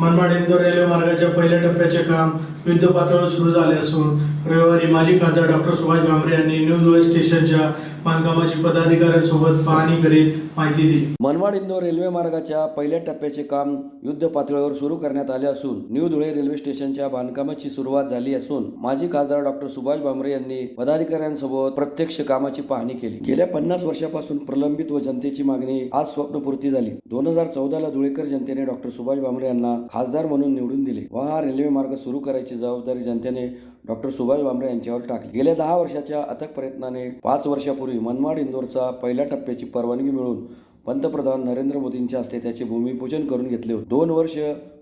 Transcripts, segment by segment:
Manmad Indore railway मार्गाच्या पहिल्या टप्प्याचे काम युद्धपातळीवर सुरू झाले असून रविवारी माजी खासदार डॉक्टर सुभाष भामरे यांनी न्यू धुळे स्टेशनच्या बांधकामाची पदाधिकाऱ्यांसोबत पाहणी करीत माहिती दिली। मनमाड इंदोर रेल्वे मार्गाच्या पहिल्या टप्प्याचे काम युद्ध पातळीवर सुरू करण्यात आले असून न्यू धुळे रेल्वे स्टेशनच्या बांधकामाची सुरुवात झाली असून माजी खासदार डॉक्टर सुभाष भामरे यांनी पदाधिकाऱ्यांसोबत प्रत्यक्ष कामाची पाहणी केली। गेल्या 50 वर्षापासून प्रलंबित व जनतेची मागणी आज स्वप्नपूर्ती झाली। 2014 ला धुळेकर जनतेने डॉक्टर सुभाष भामरे यांना खासदार म्हणून निवडून दिले व हा रेल्वे मार्ग सुरू करायची जबाबदारी जनतेने डॉक्टर सुभाष भामरे यांच्यावर टाकली। गेल्या 10 वर्षाच्या अथक प्रयत्नाने 5 वर्षापूर्वी मनमाड इंदोरचा पहिल्या टप्प्याची परवानगी मिळून पंतप्रधान नरेंद्र मोदींच्या हस्ते त्याचे भूमिपूजन करून घेतले होते। 2 वर्ष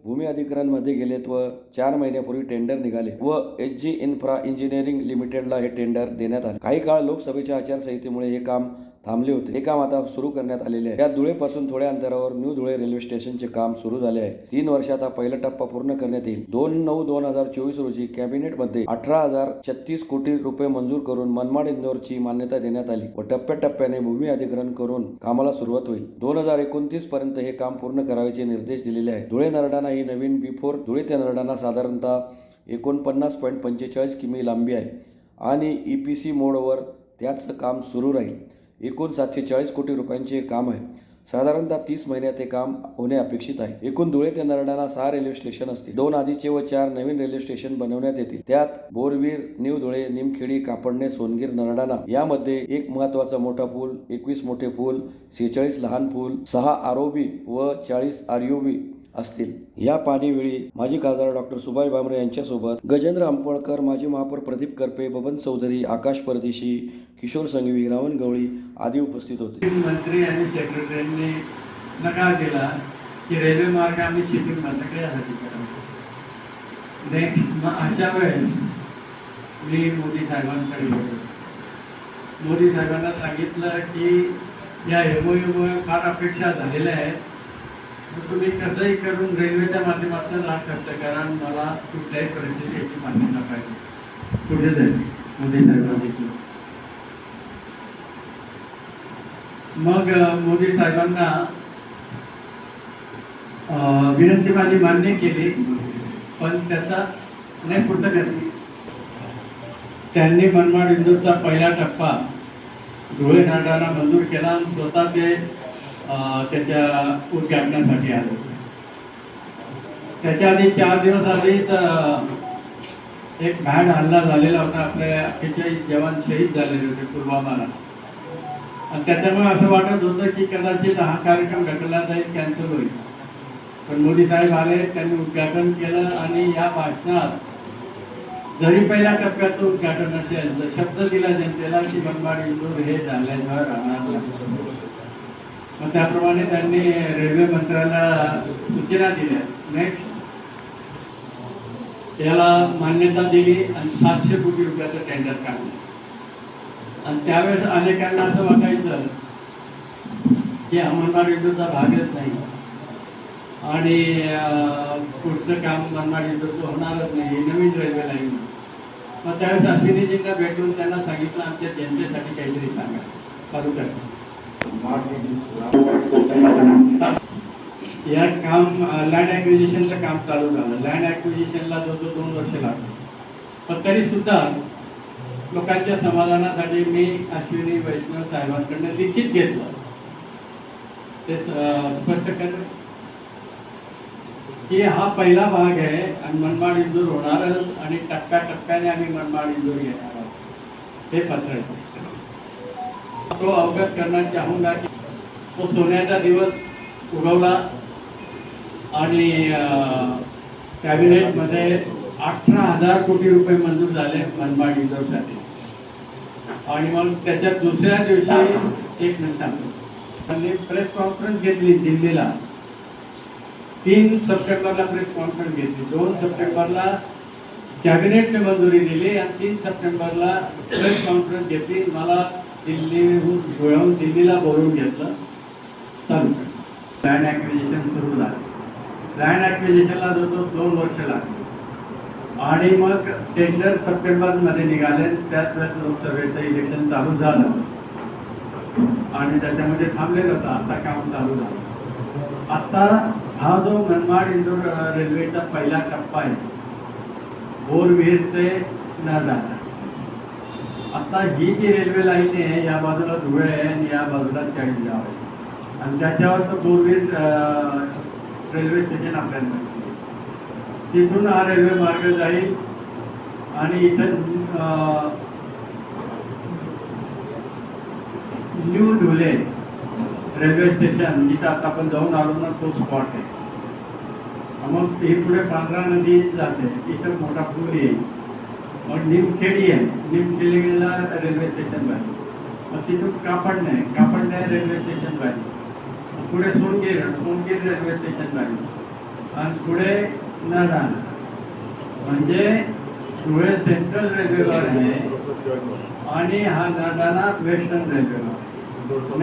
भूमी अधिग्रहणमध्ये गेलेत व 4 महिन्यापूर्वी टेंडर निघाले व HG इन्फ्रा इंजिनिअरिंग लिमिटेडला हे टेंडर देण्यात आले। काही काळ लोकसभेच्या आचारसंहितेमुळे हे काम थांबले होते। हे काम आता सुरू करण्यात आलेले आहे। या धुळेपासून थोड्या अंतरावर न्यू धुळे रेल्वे स्टेशनचे काम सुरू झाले आहे। 3 वर्षात हा पहिला टप्पा पूर्ण करण्यात येईल। 2/9/2024 रोजी कॅबिनेटमध्ये 18,036 कोटी रुपये मंजूर करून मनमाड इंदोरची मान्यता देण्यात आली व टप्प्याटप्प्याने भूमी अधिग्रहण करून कामाला सुरुवात होईल। 2029 पर्यंत हे काम पूर्ण करायचे निर्देश दिलेले आहेत। धुळे नरडाणा ही नवीन B4 धुळे ते नरडाणा साधारणतः 49.45 किमी लांबी आहे आणि EPC मोडवर त्याचं काम सुरू राहील। एकूण 740 कोटी रुपयांचे काम आहे। साधारणतः 30 महिन्यात हे काम होणे अपेक्षित आहे। एकूण धुळे ते नरडाणा 6 रेल्वे स्टेशन असतील। 2 आधीचे व 4 नवीन रेल्वे स्टेशन बनवण्यात येतील। त्यात बोरवीर, न्यू धुळे, निमखेडी, कापडणे, सोनगीर, नरडाणा यामध्ये एक महत्त्वाचा मोठा पूल, 21 मोठे पूल, 46 लहान पूल, 6 ROB व 40 RUB असतील। या पाहणीवेळी माजी खासदार डॉक्टर सुभाष भामरे यांच्यासोबत गजेंद्र अंपळकर, माजी महापौर प्रदीप करपे, बबन चौधरी, आकाश परदेशी, किशोर संघवी, रावण गवळी आदी उपस्थित होते। मंत्री आणि सेक्रेटरींनी नकार दिला की रेल्वे मार्ग आम्ही शिपिंग बंद यासाठी करावं। नेक्स्ट अशा वेळेस मी मोदी साहेबांकडे गेलो। मोदी साहेबांना सांगितलं की या MOU फार अपेक्षा झालेल्या आहेत, तुम्ही कसंही करून रेल्वेच्या माध्यमातून हा खर्च करा, मला कुठल्याही परिस्थितीची मान्यता पाहिजे। पुढे जाईल मोदी साहेबांनी। मग मोदी साहेबांना विनंती माझी मान्य केली, पण त्याचा नाही पुढचं करते। त्यांनी मनमाड इंदोरचा पहिला टप्पा धुळे नरडाणा मंजूर केला आणि स्वतः ते त्याच्या उद्घाटनासाठी आले। त्याच्या आधी 4 दिवस आधीच एक भ्याड हल्ला झालेला होता। आपले 48 जवान शहीद झालेले होते पुलवामाला आणि त्याच्यामुळे असं वाटत होतं की कदाचित हा कार्यक्रम ढकलला जाईल, कॅन्सल होईल। पण मोदी साहेब आले, त्यांनी उद्घाटन केलं आणि या भाषणात जरी पहिल्या टप्प्याचं उद्घाटन असेल तर शब्द दिला जनतेला की मनमाड इंदोर हे झाल्याशिवाय राहणार नाही। मग त्याप्रमाणे त्यांनी रेल्वे मंत्र्याला सूचना दिल्या। नेक्स्ट त्याला मान्यता दिली आणि 700 कोटी रुपयाचं टेंडर काढलं। आणि त्यावेळेस अनेकांना असं वाटायचं की हा मनमाड इंदोरचा भागच नाही आणि पुढचं काम मनमाड इंदोरचं होणारच नाही, नवीन रेल्वे लाईन। मग त्यावेळेस अश्विनीजींना भेटून त्यांना सांगितलं आमच्या जनतेसाठी काहीतरी सांगा, चालू करा। या काम लँड ॲक्विजिशनचं काम चालू झालं। लँड ॲक्विजिशनला जो 2 वर्ष लागले, पण तरी सुद्धा लोकांच्या समाधानासाठी मी अश्विनी वैष्णव साहेबांकडून लिखित घेतलं, ते स्पष्ट केलं की हा पहिला भाग आहे आणि मनमाड इंदोर होणारच आणि टप्प्याटप्प्याने आम्ही मनमाड इंदोर घेणार आहोत, हे पत्र आहे। तो अवगत करना चाहूंगा की तो सोन्याचा दिवस उगवला आणि कॅबिनेटमध्ये 18,000 कोटी रुपये मंजूर झाले मनमाड इंदोरसाठी। आणि मग त्याच्या दुसऱ्या दिवशी 1 मिनिट त्यांनी प्रेस कॉन्फरन्स घेतली दिल्लीला। 3 सप्टेंबरला प्रेस कॉन्फरन्स घेतली, 2 सप्टेंबरला कॅबिनेटने मंजुरी दिली आणि 3 सप्टेंबरला प्रेस कॉन्फरन्स घेतली। मला धुळ्याहून दिल्लीला बोलवून घेतलं, चालू लँड ॲक्विजिशन सुरू झालं। लँड ॲक्विजिशनला जो 2 वर्ष लागले आणि मग टेंडर सप्टेंबरमध्ये निघाले। त्याच वेळेस लोकसभेचं इलेक्शन चालू झालं आणि त्याच्यामध्ये थांबलेलं होतं, आता काम चालू झालं। आता हा जो मनमाड इंदोर रेल्वेचा पहिला टप्पा आहे, बोरविहीर ते नरडाणा, आता ही जी रेल्वे लाईन आहे या बाजूला धुळे आहे आणि या बाजूला चाळीसगाव आहे आणि त्याच्यावर तो बोरविहीर रेल्वे स्टेशन आपल्याला मिळते. तिथून हा रेल्वे मार्ग जाईल आणि इथं न्यू धुळे रेल्वे स्टेशन जिथं आता आपण जाऊन आलो ना तो स्पॉट आहे. मग ही पुढे पांढरा नदी जाते, तिथं मोठा पूल येईल. मग निमखेडी आहे, निमखेडीला रेल्वे स्टेशन बाहेर. मग तिथून कापडणे रेल्वे स्टेशन बाहेर. पुढे सोनगीर रेल्वे स्टेशन बाहेर आणि पुढे नरडाणा. म्हणजे धुळे सेंट्रल रेल्वेवर आहे आणि हा नरडाणा वेस्टर्न रेल्वेवर.